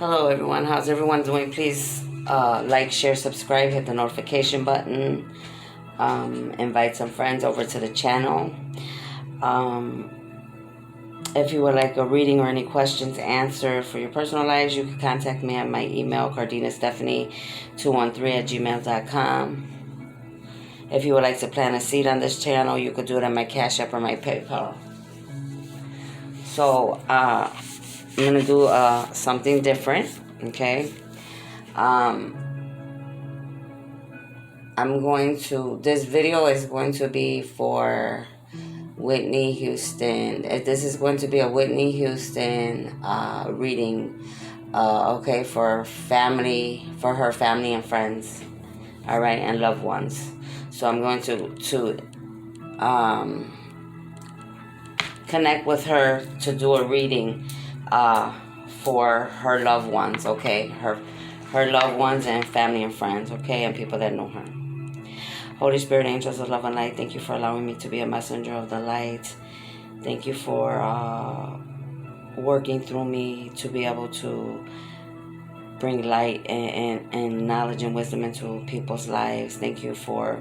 Hello everyone, how's everyone doing? Please like, share, subscribe, hit the notification button, invite some friends over to the channel. If you would like a reading or any questions answered for your personal lives, you can contact me at my email, cardinastephanie213@gmail.com. If you would like to plant a seed on this channel, you could do it on my Cash App or my PayPal. So, I'm going to do something different, okay? This video is going to be for Whitney Houston. This is going to be a Whitney Houston reading, okay, for her family and friends, all right, and loved ones. So I'm going to connect with her to do a reading for her loved ones, okay, her loved ones and family and friends, okay, and people that know her. Holy Spirit, angels of love and light, thank you for allowing me to be a messenger of the light. Thank you for working through me to be able to bring light and knowledge and wisdom into people's lives. Thank you for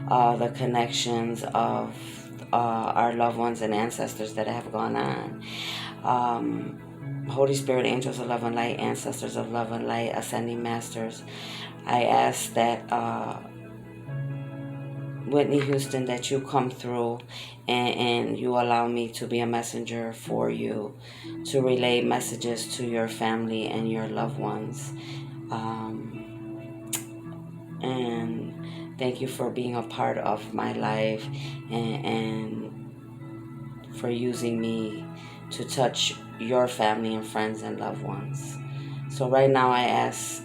the connections of our loved ones and ancestors that have gone on. Holy Spirit, angels of love and light, ancestors of love and light, ascending masters, I ask that Whitney Houston, that you come through and you allow me to be a messenger for you to relay messages to your family and your loved ones. And thank you for being a part of my life and for using me to touch your family and friends and loved ones. So right now I ask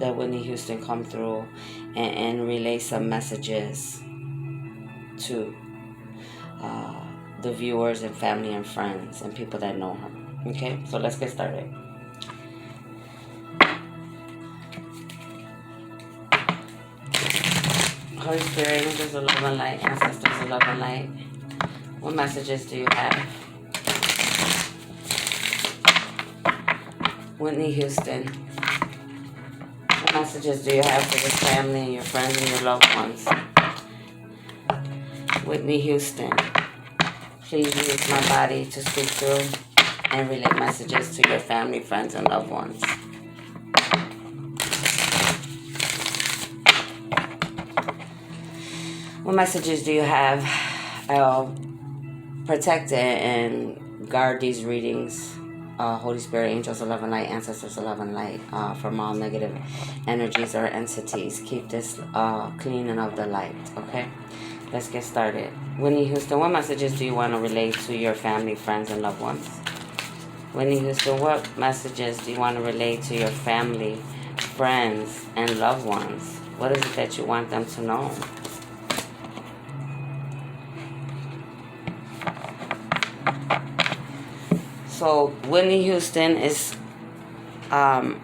that Whitney Houston come through and relay some messages to the viewers and family and friends and people that know her. Okay, so let's get started. Holy Spirit, angels of love and light, ancestors of love and light, what messages do you have? Whitney Houston, what messages do you have for your family and your friends and your loved ones? Whitney Houston, please use my body to speak through and relay messages to your family, friends, and loved ones. What messages do you have? I'll protect and guard these readings. Holy Spirit, angels of love and light, ancestors of love and light, from all negative energies or entities. Keep this clean and of the light, okay? Let's get started. Whitney Houston, what messages do you want to relay to your family, friends, and loved ones? Whitney Houston, what messages do you want to relay to your family, friends, and loved ones? What is it that you want them to know? So Whitney Houston is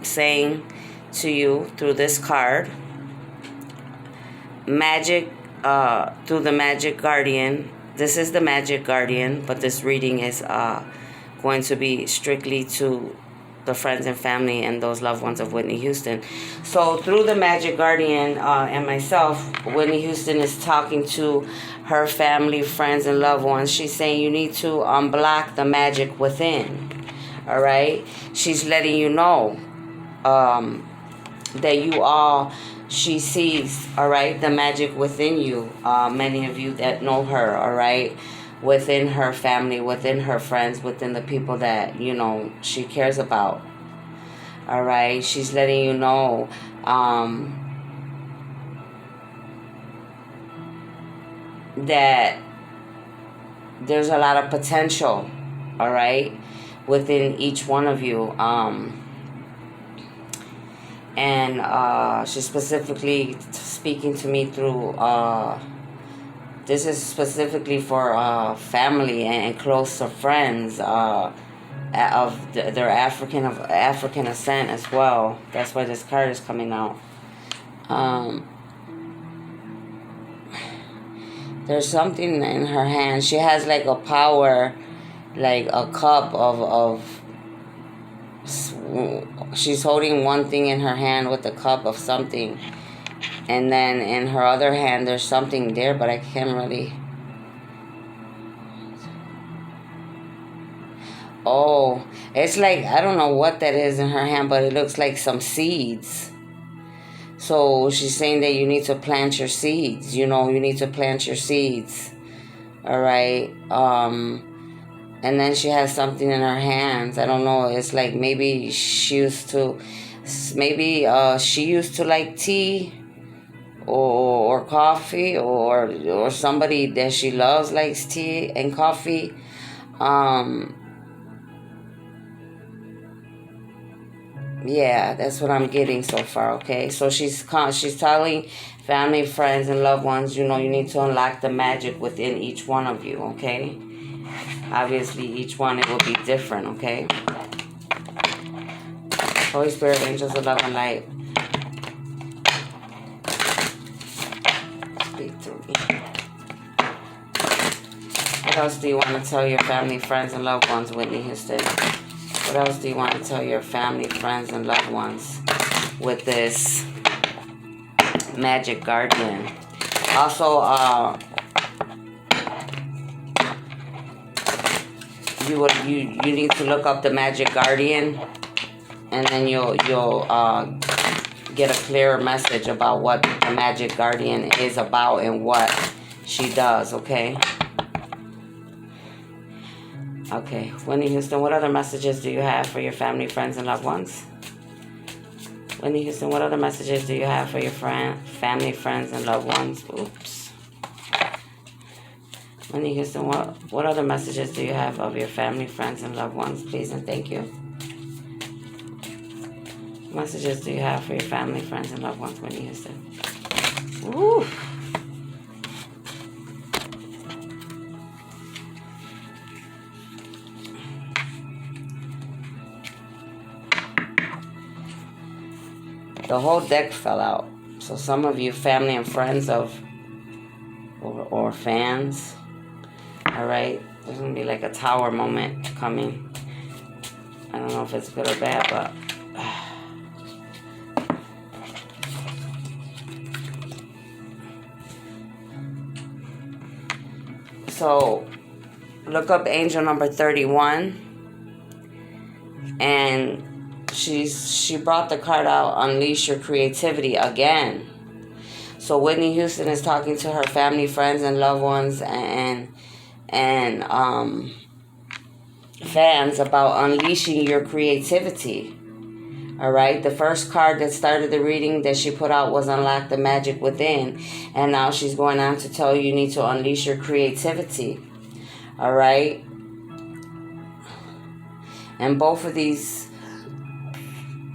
saying to you through this card, magic, through the magic guardian. This is the magic guardian, but this reading is going to be strictly to the friends and family and those loved ones of Whitney Houston. So through the magic guardian and myself, Whitney Houston is talking to her family, friends, and loved ones. She's saying you need to unblock the magic within. All right? She's letting you know that you all, she sees, all right, the magic within you. Many of you that know her, all right, within her family, within her friends, within the people that, you know, she cares about. All right? She's letting you know that there's a lot of potential, all right, within each one of you. And she's specifically speaking to me through, this is specifically for family and closer friends of their African ascent as well. That's why this card is coming out. There's something in her hand. She has like a power, like a cup of she's holding one thing in her hand with a cup of something, and then in her other hand there's something there, but I can't really. Oh, it's like, I don't know what that is in her hand, but it looks like some seeds. So she's saying that you need to plant your seeds. You need to plant your seeds. All right. And then she has something in her hands. I don't know. It's like maybe she used to like tea or coffee, or somebody that she loves likes tea and coffee. Yeah, that's what I'm getting so far, okay? So she's telling family, friends, and loved ones, you need to unlock the magic within each one of you, okay? Obviously, each one, it will be different, okay? Holy Spirit, angels of love and light, speak through me. What else do you want to tell your family, friends, and loved ones, Whitney Houston? What else do you want to tell your family, friends, and loved ones with this magic guardian? Also, you need to look up the magic guardian, and then you'll get a clearer message about what the magic guardian is about and what she does. Okay. Okay, Whitney Houston, what other messages do you have for your family, friends, and loved ones? Whitney Houston, what other messages do you have for your family, friends, and loved ones? Oops. Whitney Houston, what other messages do you have of your family, friends, and loved ones? Please and thank you. What messages do you have for your family, friends, and loved ones, Whitney Houston? Woo! The whole deck fell out. So some of you, family and friends of, or fans, all right? There's going to be like a tower moment coming. I don't know if it's good or bad, but... So, look up angel number 31. And she brought the card out, unleash your creativity again. So Whitney Houston is talking to her family, friends, and loved ones and fans about unleashing your creativity. All right. The first card that started the reading that she put out was unlock the magic within, and now she's going on to tell you need to unleash your creativity. All right. And both of these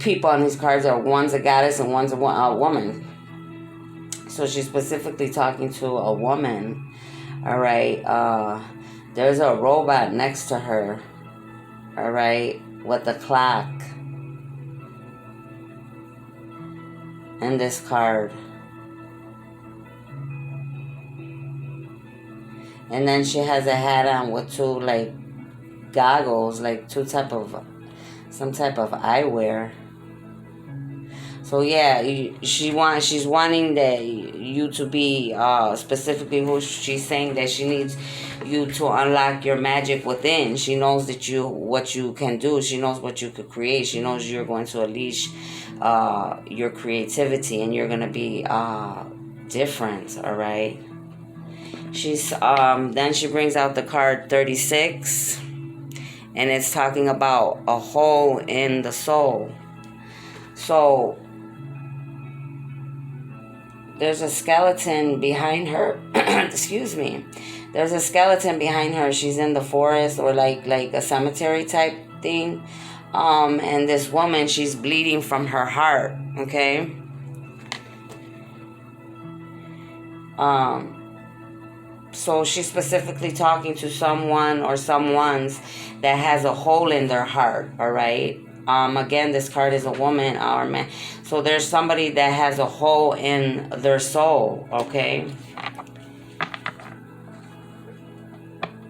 people on these cards are, one's a goddess and one's a woman. So she's specifically talking to a woman. All right. There's a robot next to her. All right. With a clock. And this card. And then she has a hat on with two like goggles, like some type of eyewear. So yeah, she's wanting that you to be specifically who she's saying that she needs you to unlock your magic within. She knows that what you can do. She knows what you could create. She knows you're going to unleash your creativity, and you're gonna be different. All right. She's then she brings out the card 36, and it's talking about a hole in the soul. So there's a skeleton behind her. Excuse me. There's a skeleton behind her. She's in the forest or like a cemetery type thing. And this woman, she's bleeding from her heart. Okay. So she's specifically talking to someone or someones that has a hole in their heart. All right. Again, this card is a woman or a man. So there's somebody that has a hole in their soul, okay?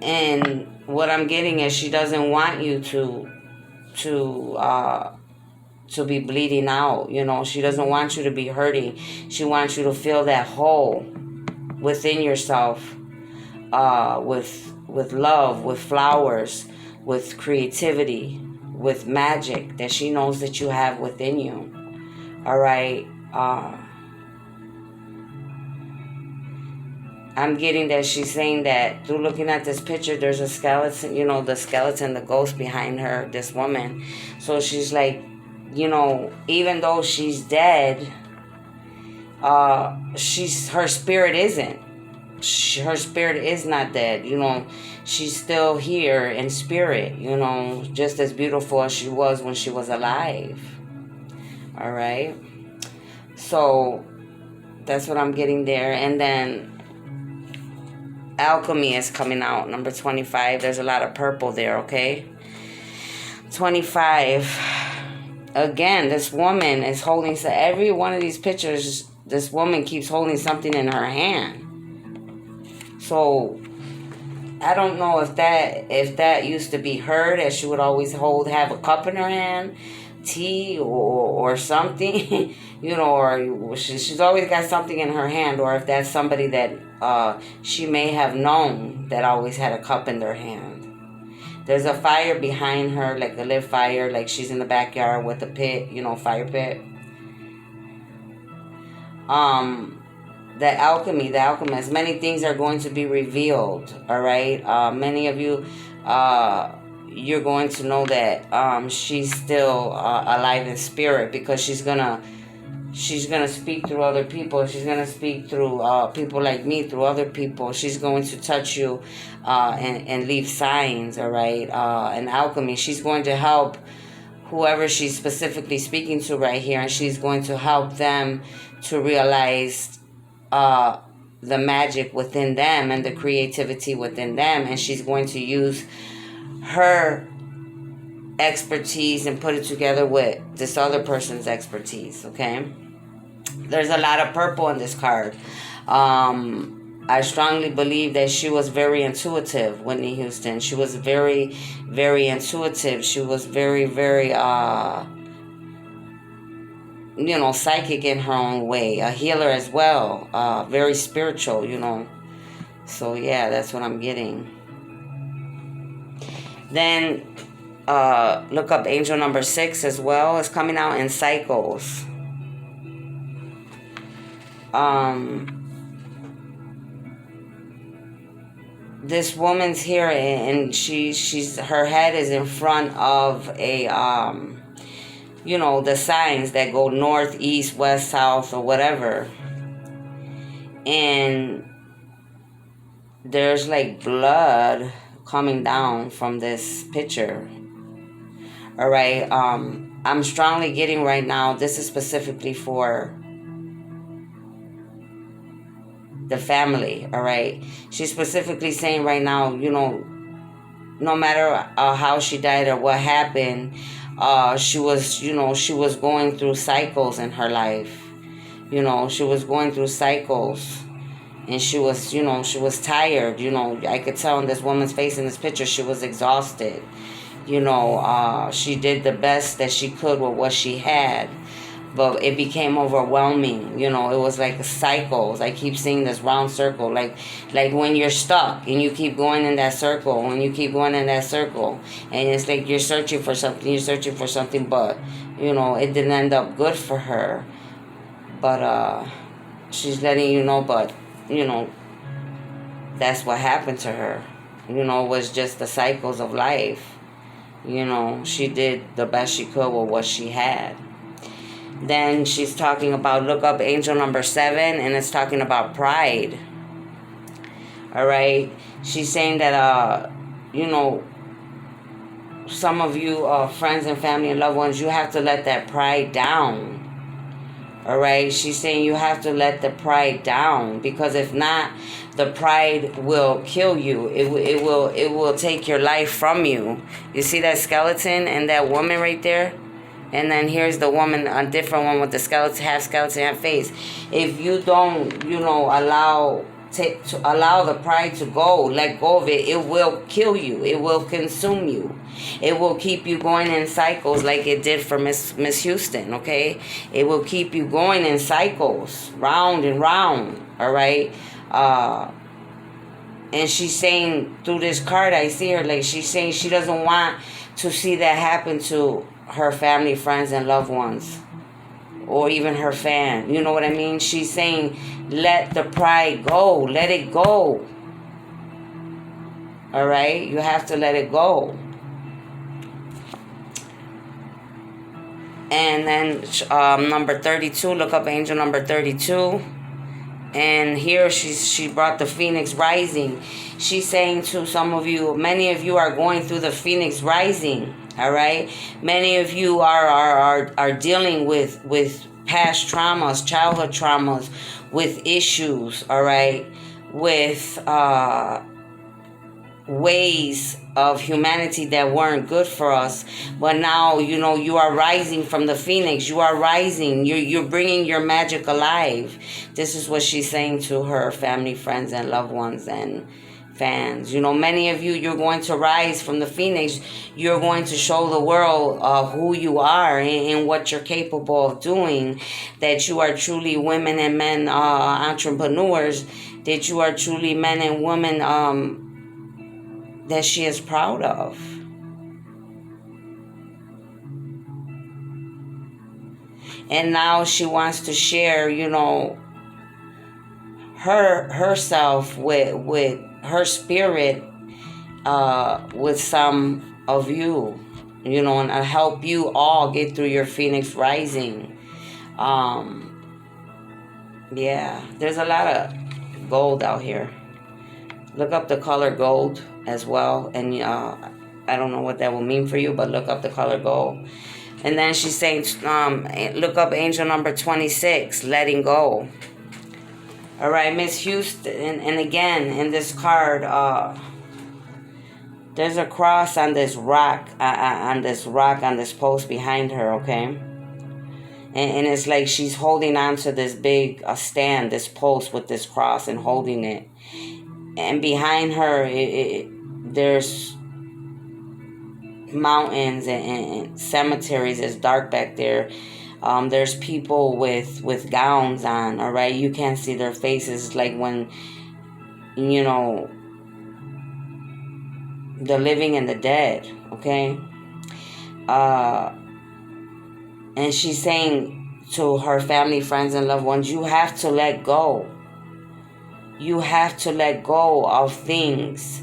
And what I'm getting is she doesn't want you to to be bleeding out. You know, she doesn't want you to be hurting. She wants you to feel that hole within yourself, with love, with flowers, with creativity, with magic that she knows that you have within you. All right. I'm getting that she's saying that through looking at this picture, there's a skeleton, you know, the skeleton, the ghost behind her, this woman. So she's like, you know, even though she's dead, her spirit isn't. Her spirit is not dead, you know. She's still here in spirit, you know, just as beautiful as she was when she was alive. All right. So that's what I'm getting there. And then alchemy is coming out, number 25. There's a lot of purple there, okay? 25. Again, this woman is holding, so every one of these pictures, this woman keeps holding something in her hand. So I don't know if that used to be her, that she would always have a cup in her hand, tea or something, you know, or she's always got something in her hand, or if that's somebody that she may have known that always had a cup in their hand. There's a fire behind her, like a lit fire, like she's in the backyard with a pit, you know, fire pit. The alchemist, many things are going to be revealed, all right? Many of you, you're going to know that she's still alive in spirit, because she's gonna speak through other people. She's gonna speak through people like me, through other people. She's going to touch you and leave signs, all right? An alchemy, she's going to help whoever she's specifically speaking to right here, and she's going to help them to realize the magic within them and the creativity within them, and she's going to use her expertise and put it together with this other person's expertise, okay? There's a lot of purple in this card. I strongly believe that she was very intuitive, Whitney Houston. She was very, very intuitive. She was very, very you know, psychic in her own way, a healer as well, very spiritual, you know. So yeah, that's what I'm getting. Then look up angel number 6 as well. It's coming out in cycles. This woman's here, and she's her head is in front of a you know, the signs that go north, east, west, south, or whatever. And there's like blood coming down from this picture. All right. I'm strongly getting right now, this is specifically for the family. All right. She's specifically saying right now, you know, no matter how she died or what happened, she was going through cycles in her life. You know, she was going through cycles, and she was tired. You know, I could tell in this woman's face in this picture, she was exhausted. You know, she did the best that she could with what she had, but it became overwhelming. You know, it was like cycles. I keep seeing this round circle, like when you're stuck and you keep going in that circle, and you keep going in that circle, and it's like you're searching for something, but, you know, it didn't end up good for her. But she's letting you know, but, you know, that's what happened to her. You know, it was just the cycles of life. You know, she did the best she could with what she had. Then she's talking about, look up angel number 7, and it's talking about pride. All right. She's saying that, you know, some of you, friends and family and loved ones, you have to let that pride down. All right. She's saying you have to let the pride down, because if not, the pride will kill you. It will take your life from you. You see that skeleton and that woman right there? And then here's the woman, a different one with the skeleton, half face. If you don't, you know, allow to allow the pride to go. Let go of it. It will kill you. It will consume you. It will keep you going in cycles like it did for Miss Houston, okay? It will keep you going in cycles, round and round, all right? And she's saying through this card, I see her, like she's saying she doesn't want to see that happen to her family, friends, and loved ones. Or even her fan. You know what I mean? She's saying, let the pride go. Let it go. All right? You have to let it go. And then number 32, look up angel number 32. And here she brought the Phoenix Rising. She's saying to some of you, many of you are going through the Phoenix Rising. All right, many of you are dealing with past traumas, childhood traumas, with issues. All right, with ways of humanity that weren't good for us. But now you are rising from the Phoenix. You are rising. You're bringing your magic alive. This is what she's saying to her family, friends, and loved ones and fans. Many of you, you're going to rise from the Phoenix. You're going to show the world who you are and what you're capable of doing, that you are truly women and men entrepreneurs, that you are truly men and women that she is proud of. And now she wants to share, herself with her spirit with some of you, and help you all get through your Phoenix Rising. Yeah, there's a lot of gold out here. Look up the color gold as well, and I don't know what that will mean for you, but look up the color gold. And then she's saying, look up angel number 26, letting go. All right, Miss Houston, and again, in this card, there's a cross on this rock, on this post behind her, okay? And it's like she's holding on to this big stand, this post with this cross and holding it. And behind her, there's mountains and cemeteries. It's dark back there. There's people with gowns on, all right? You can't see their faces. Like when, the living and the dead, okay? And she's saying to her family, friends, and loved ones, you have to let go. You have to let go of things,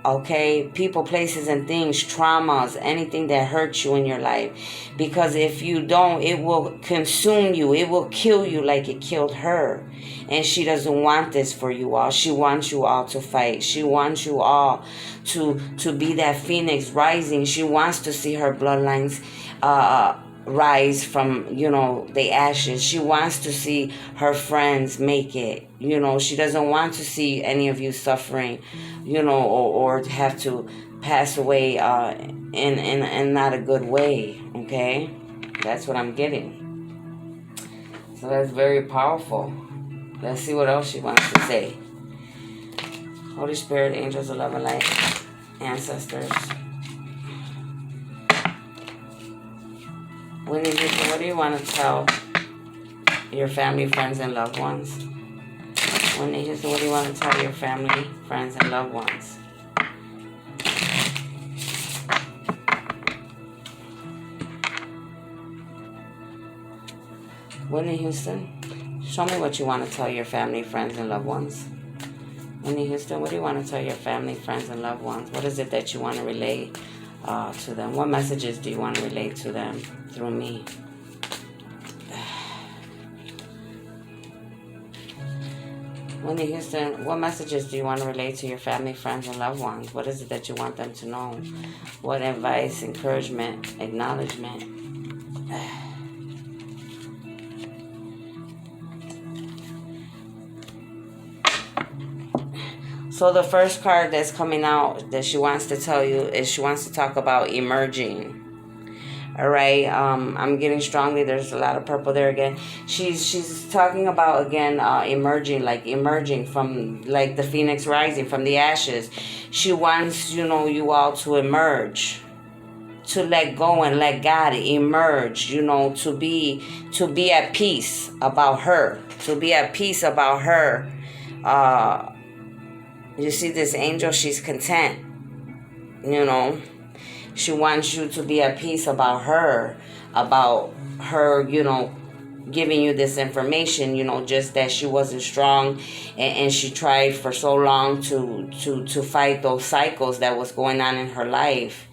okay? People, places, and things, traumas, anything that hurts you in your life. Because if you don't, it will consume you. It will kill you like it killed her. And she doesn't want this for you all. She wants you all to fight. She wants you all to be that Phoenix Rising. She wants to see her bloodlines rise from, the ashes. She wants to see her friends make it. She doesn't want to see any of you suffering, or have to pass away in not a good way, okay? That's what I'm getting. So that's very powerful. Let's see what else she wants to say. Holy Spirit, angels of love and light, ancestors. Whitney, what do you want to tell your family, friends, and loved ones? Whitney, what do you want to tell your family, friends, and loved ones? Whitney Houston, show me what you want to tell your family, friends, and loved ones. Whitney Houston, what do you want to tell your family, friends, and loved ones? What is it that you want to relay to them? What messages do you want to relay to them through me? Whitney Houston, what messages do you want to relay to your family, friends, and loved ones? What is it that you want them to know? What advice, encouragement, acknowledgement? So the first card that's coming out that she wants to tell you is she wants to talk about emerging. All right. I'm getting strongly. There's a lot of purple there again. She's talking about again emerging from like the phoenix rising from the ashes. She wants you all to emerge, to let go and let God emerge. To be at peace about her. To be at peace about her. You see this angel? She's content. She wants you to be at peace about her, giving you this information, just that she wasn't strong, and she tried for so long to fight those cycles that was going on in her life,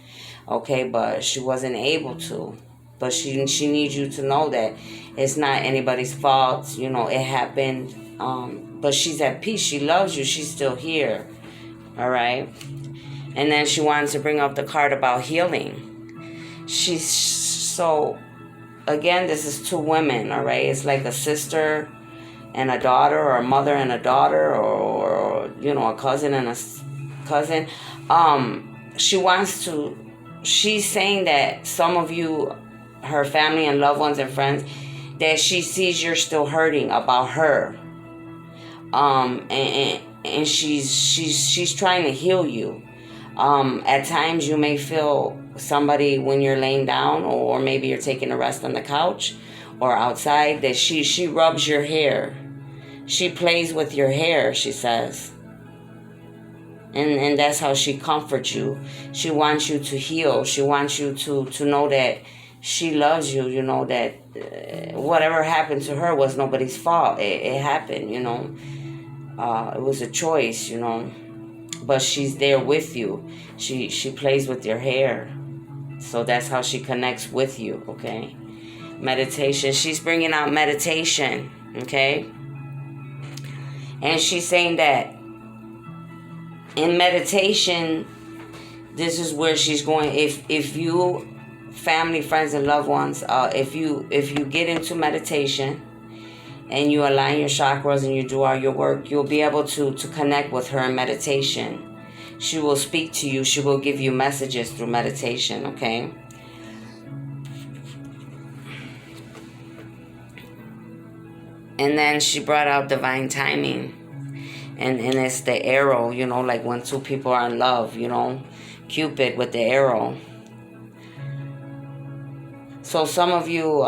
okay, but she wasn't able to. But she needs you to know that it's not anybody's fault, it happened, but she's at peace, she loves you, she's still here, all right? And then she wanted to bring up the card about healing. So, again, this is two women, all right? It's like a sister and a daughter, or a mother and a daughter, or a cousin and a cousin. She's saying that some of you, her family and loved ones and friends, that she sees you're still hurting about her. And she's trying to heal you. At times you may feel somebody when you're laying down, or maybe you're taking a rest on the couch or outside, that she rubs your hair. She plays with your hair, she says. And that's how she comforts you. She wants you to heal. She wants you to know that she loves you, that whatever happened to her was nobody's fault. It happened, it was a choice, but she's there with you. She plays with your hair. So that's how she connects with you, okay? Meditation. She's bringing out meditation, okay? And she's saying that in meditation, this is where she's going. If you, family, friends, and loved ones, if you get into meditation and you align your chakras and you do all your work, you'll be able to connect with her in meditation. She will speak to you. She will give you messages through meditation, okay? And then she brought out divine timing. And it's the arrow, like when two people are in love, Cupid with the arrow. So some of you,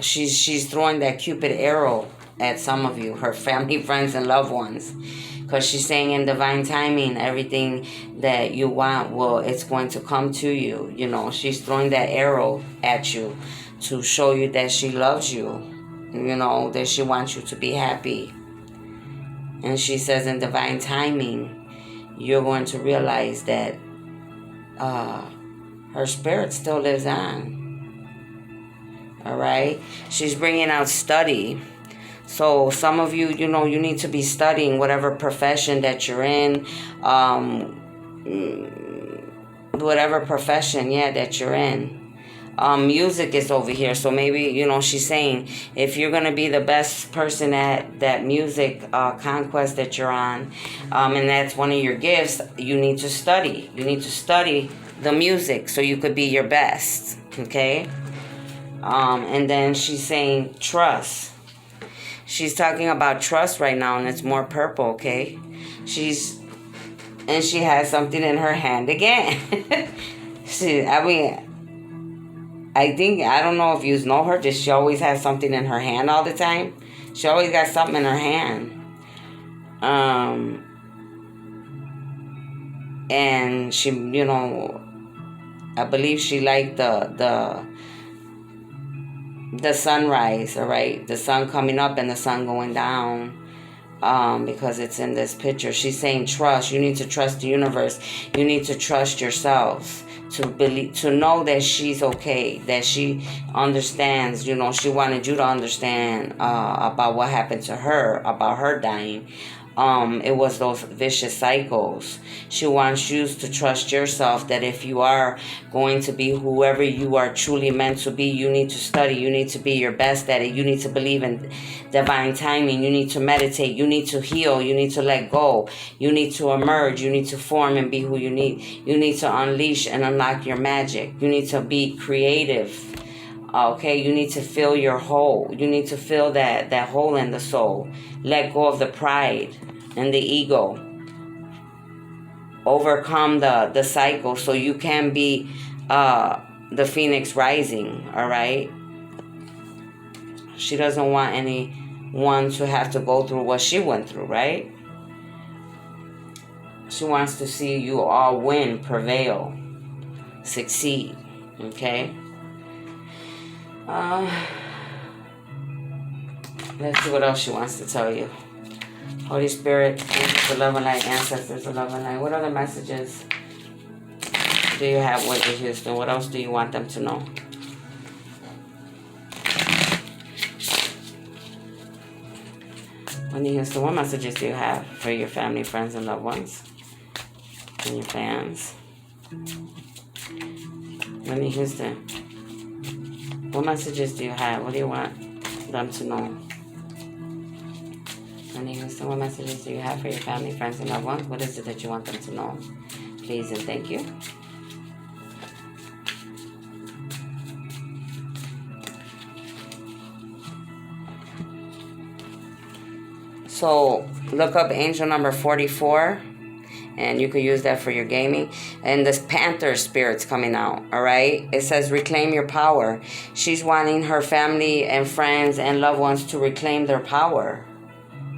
she's throwing that Cupid arrow at some of you, her family, friends, and loved ones. Because she's saying in divine timing, everything that you want, it's going to come to you. She's throwing that arrow at you to show you that she loves you, that she wants you to be happy. And she says in divine timing, you're going to realize that her spirit still lives on. All right? She's bringing out study. So some of you, you need to be studying whatever profession that you're in, whatever profession, that you're in. Music is over here. So maybe, she's saying if you're going to be the best person at that music conquest that you're on, and that's one of your gifts, you need to study. You need to study the music so you could be your best, okay? And then she's saying trust. She's talking about trust right now, and it's more purple, okay? She has something in her hand again. I don't know if you know her, just she always has something in her hand all the time. She always got something in her hand. And she, I believe she liked the sunrise, all right? The sun coming up and the sun going down, because it's in this picture. She's saying trust. You need to trust the universe. You need to trust yourselves to believe, to know that she's okay, that she understands. She wanted you to understand about what happened to her, about her dying. it was those vicious cycles. She wants you to trust yourself, that if you are going to be whoever you are truly meant to be, you need to study, you need to be your best at it, you need to believe in divine timing, you need to meditate, you need to heal, you need to let go, you need to emerge, you need to form and be who you need to unleash and unlock your magic, you need to be creative. Okay, you need to feel your hole. You need to feel that hole in the soul. Let go of the pride and the ego. Overcome the cycle so you can be the phoenix rising, all right? She doesn't want anyone to have to go through what she went through, right? She wants to see you all win, prevail, succeed, okay? Let's see what else she wants to tell you. Holy Spirit, the love and light, ancestors, the love and light. What other messages do you have with Houston? What else do you want them to know? Whitney Houston, what messages do you have for your family, friends, and loved ones? And your fans? Whitney Houston, what messages do you have? What do you want them to know? Whitney Houston, what messages do you have for your family, friends, and loved ones? What is it that you want them to know? Please and thank you. So look up angel number 44. And you could use that for your gaming. And this panther spirit's coming out, all right? It says reclaim your power. She's wanting her family and friends and loved ones to reclaim their power,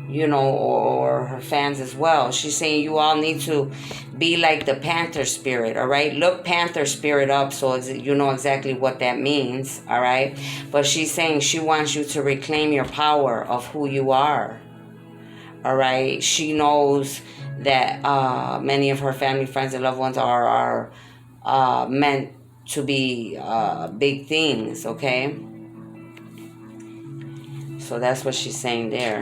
you know, or her fans as well. She's saying you all need to be like the panther spirit, all right? Look panther spirit up so you know exactly what that means, all right? But she's saying she wants you to reclaim your power of who you are, all right? She knows that many of her family, friends, and loved ones are meant to be big things, okay? So that's what she's saying there.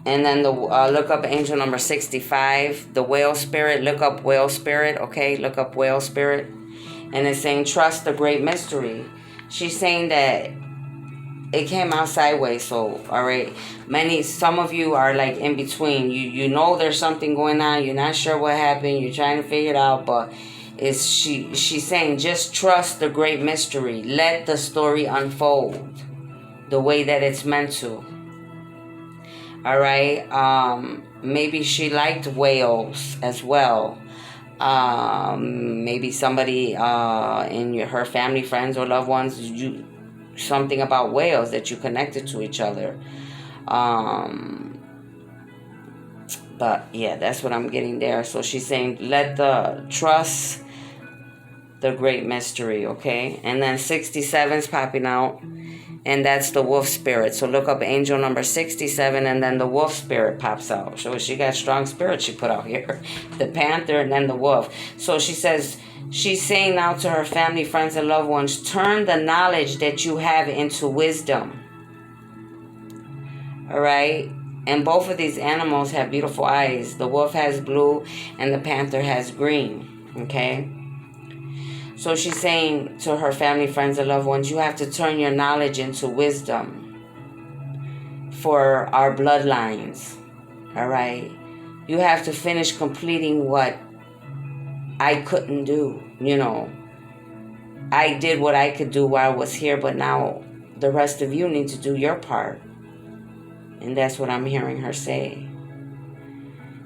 And then look up angel number 65, the whale spirit. Look up whale spirit, okay? Look up whale spirit. And it's saying trust the great mystery. She's saying that it came out sideways, so all right. Some of you are like in between. You know there's something going on. You're not sure what happened. You're trying to figure it out, but she's saying just trust the great mystery. Let the story unfold the way that it's meant to. All right. Maybe she liked whales as well. Maybe somebody in her family, friends, or loved ones, something about whales that you connected to each other. But yeah, that's what I'm getting there. So she's saying trust the great mystery, okay? And then 67 is popping out, and that's the wolf spirit. So look up angel number 67, and then the wolf spirit pops out. So she got strong spirit she put out here. The panther and then the wolf. So she says, she's saying now to her family, friends, and loved ones, turn the knowledge that you have into wisdom. All right? And both of these animals have beautiful eyes. The wolf has blue and the panther has green. Okay? So she's saying to her family, friends, and loved ones, you have to turn your knowledge into wisdom for our bloodlines. All right? You have to finish completing what I couldn't do, you know. I did what I could do while I was here, but now the rest of you need to do your part. And that's what I'm hearing her say.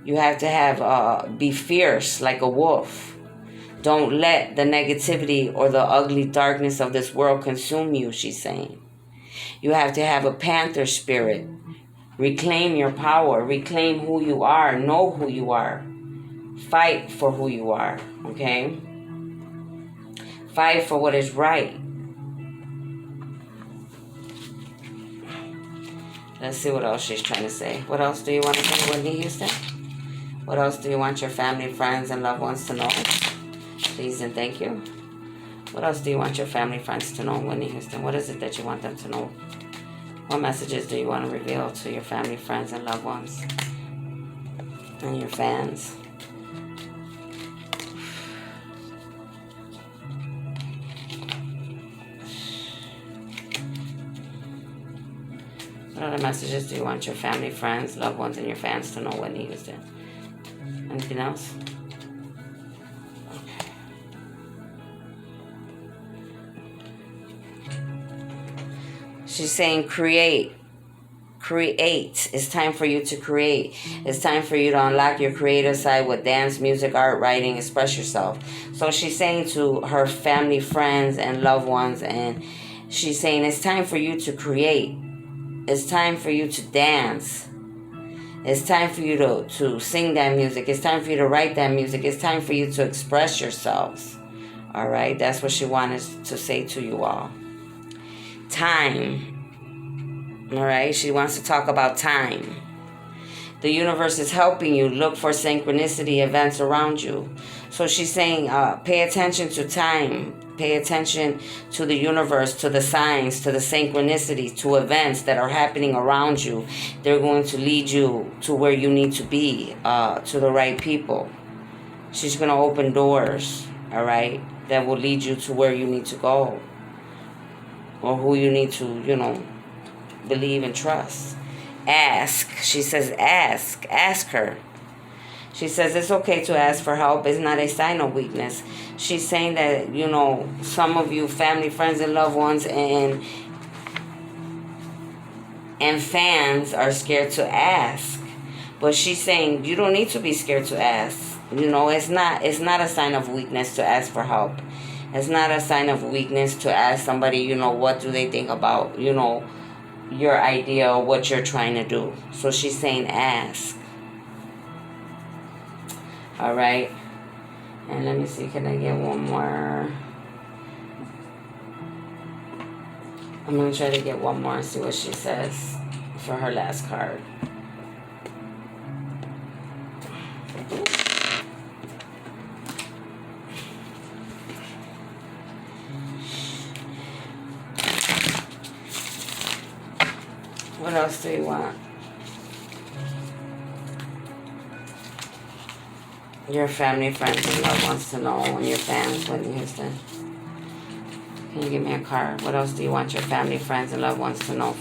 You have to be fierce like a wolf. Don't let the negativity or the ugly darkness of this world consume you, she's saying. You have to have a panther spirit. Reclaim your power. Reclaim who you are. Know who you are. Fight for who you are, okay? Fight for what is right. Let's see what else she's trying to say. What else do you want to say, Whitney Houston? What else do you want your family, friends, and loved ones to know? Please and thank you. What else do you want your family, friends to know, Whitney Houston? What is it that you want them to know? What messages do you want to reveal to your family, friends, and loved ones? And your fans? What other messages do you want your family, friends, loved ones, and your fans to know Whitney Houston? Anything else? Okay. She's saying create. Create. It's time for you to create. It's time for you to unlock your creative side with dance, music, art, writing, express yourself. So she's saying to her family, friends, and loved ones, and she's saying it's time for you to create. It's time for you to dance. It's time for you to sing that music. It's time for you to write that music. It's time for you to express yourselves. All right? That's what she wanted to say to you all. Time. All right, she wants to talk about time. The universe is helping you look for synchronicity events around you. So she's saying, pay attention to time. Pay attention to the universe, to the signs, to the synchronicity, to events that are happening around you. They're going to lead you to where you need to be, to the right people. She's going to open doors, all right, that will lead you to where you need to go. Or who you need to, believe and trust. Ask. She says ask. Ask her. She says it's okay to ask for help. It's not a sign of weakness. She's saying that, some of you, family, friends, and loved ones and fans are scared to ask. But she's saying you don't need to be scared to ask. It's not a sign of weakness to ask for help. It's not a sign of weakness to ask somebody, what do they think about, your idea or what you're trying to do. So she's saying ask. All right. And let me see, can I get one more? I'm going to try to get one more and see what she says for her last card. What else do you want? Your family, friends, and loved ones to know, and your fans, Whitney Houston. Can you give me a card? What else do you want your family, friends, and loved ones to know?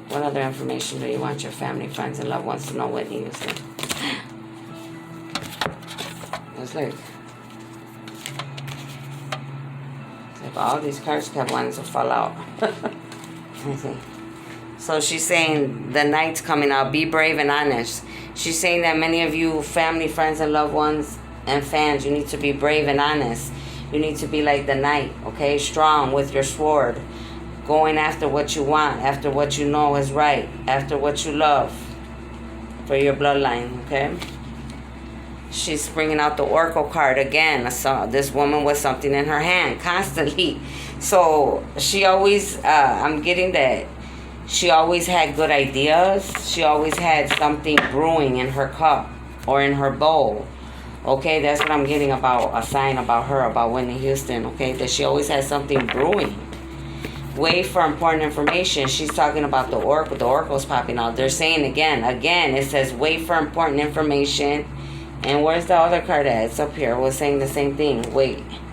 What other information do you want your family, friends, and loved ones to know, Whitney Houston? It's like all these cards kept wanting to fall out. Okay. So she's saying the night's coming out. Be brave and honest. She's saying that many of you, family, friends, and loved ones and fans, you need to be brave and honest. You need to be like the knight, okay? Strong with your sword. Going after what you want, after what you know is right, after what you love for your bloodline, okay? She's bringing out the Oracle card again. So this woman with something in her hand constantly. So she always, I'm getting that she always had good ideas. She always had something brewing in her cup or in her bowl. Okay, that's what I'm getting about a sign about her, about Whitney Houston. Okay, that she always had something brewing. Wait for important information. She's talking about the Oracle. The Oracle's popping out. They're saying again, it says wait for important information. And where's the other card at? It's up here. We're saying the same thing. Wait.